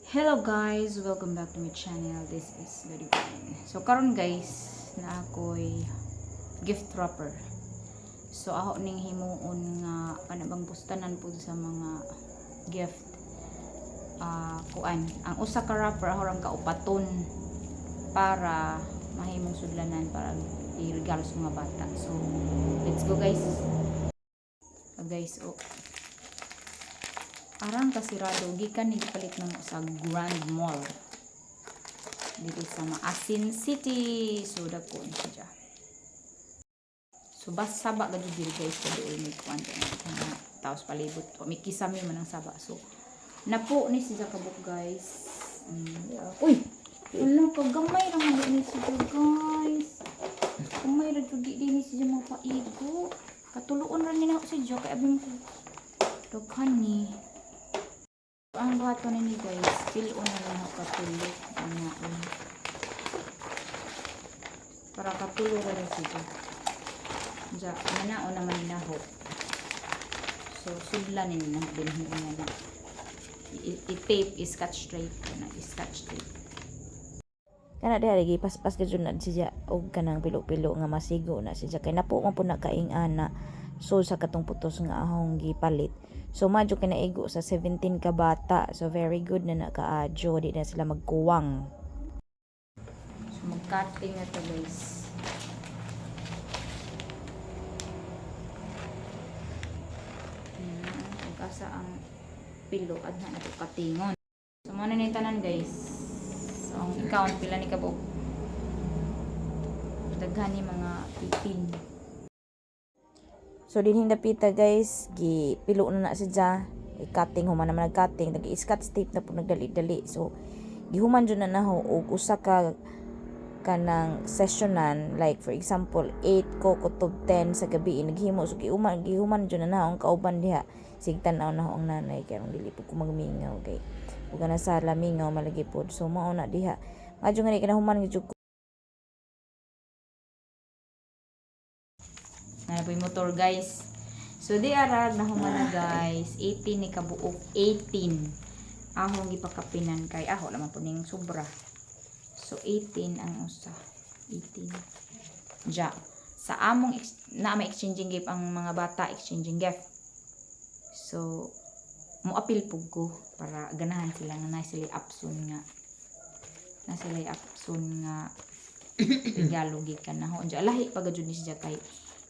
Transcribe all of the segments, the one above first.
Hello guys, welcome back to my channel. This is Lady Queen. So karon guys, na ako'y gift wrapper. So ako ning himuon nga bang pustanan po sa mga gift. Kuan, ang usa ka wrapper ako rang kaupaton para mahimong sudlanan para i-regalo sa mga bata. So let's go guys. Arang kasirado gikan ni palit ng sa Grand Mall dito sa Maasin City. So dako ni siya. So bas saba gad diri guys sa doon ni kuan taos palibot o may kisami man ang saba. So napo ni siya kabuk guys. Uy, ulo kagamay ra man ni siya guys. Kumay ra jud di ni siya mapaigo. Katuluon ra ni na siya kay abim ko daghan ni. Ang buhato ni guys, pilon na lang ako katulog. Para katulog rin siya. Diyan, manao naman naho. So, sudla nila na bilhin na. I-tape, i-scotch tape. I-scotch tape. Kana diha lagi paspas ka jud na siya og kanang pilo-pilo nga masigo na siya kay napo man po na kaing ana so sa katong putos nga ahong gipalit. So madyo kinaigo sa 17 ka bata. So very good na nakaadyo di na sila magkuwang. So mag-cutting na to guys. Kasa ang pilo at na ito katingon. So muna ni tanan guys. So ang count pila ni kabuk. Daghan ni mga 15. So dinhing dapita guys, gipilo na siya. I-cutting human naman nag-cutting, nag-scotch tape na po nagdali-dali. So gihuman jud na naho og usa ka kanang sessionan, like for example 8 ko kutob 10 sa gabi naghimo. So gihuman jud na naho ang kauban diha. Sigtan-aw na ang nanay kay ang dili po ko magmingaw kay ug na sa lamingaw malagi pod. So mao na diha. Adyo nga ni kinahuman gyud na po yung motor guys. So di arag na humana guys 18 ni kabuok 18 ahong gipakapinan kay aho naman po ning sobra. So 18 ang usa 18 ja sa among na may exchanging gift ang mga bata exchanging gift. So mo apil pug ko para ganahan sila nga na sila apson nga regalo gikan na ho ja lahi pagajud ni siya kay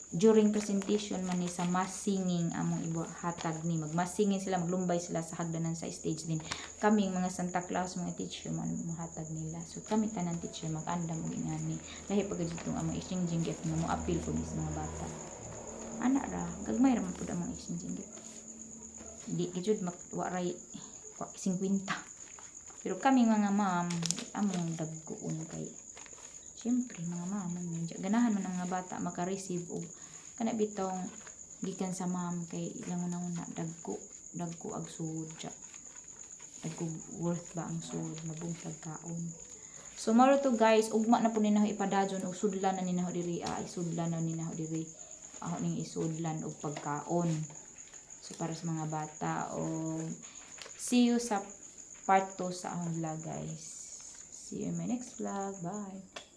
during presentation man ni sa mass singing among ibuhatag ni mass singing sila maglumbay sila sa hagdanan sa stage din kaming mga Santa Claus mga teacher man muhatag nila. So kami tanan teacher mag-andam og ingani lahi pagajud tong among exchanging gift nga mo appeal po sa mga bata ana ra gagmay ra man pud among exchanging gift di gajud waray 50 pero kaming mga ma'am among daggoon kay siyempre mga ma'am ganahan man ang mga bata maka-receive og kana bitong gikan sa ma'am kay ilang una dagko ag sud dagko worth ba ang sud mabuntag kaon. So maro to guys ugma na po ninaho ipadadyon og sudlan na ninaho diri isudlan na ninaho diri aho ning isudlan og pagkaon. So para sa mga bata og see you sa part 2 sa akong vlog guys. See you in my next vlog. Bye.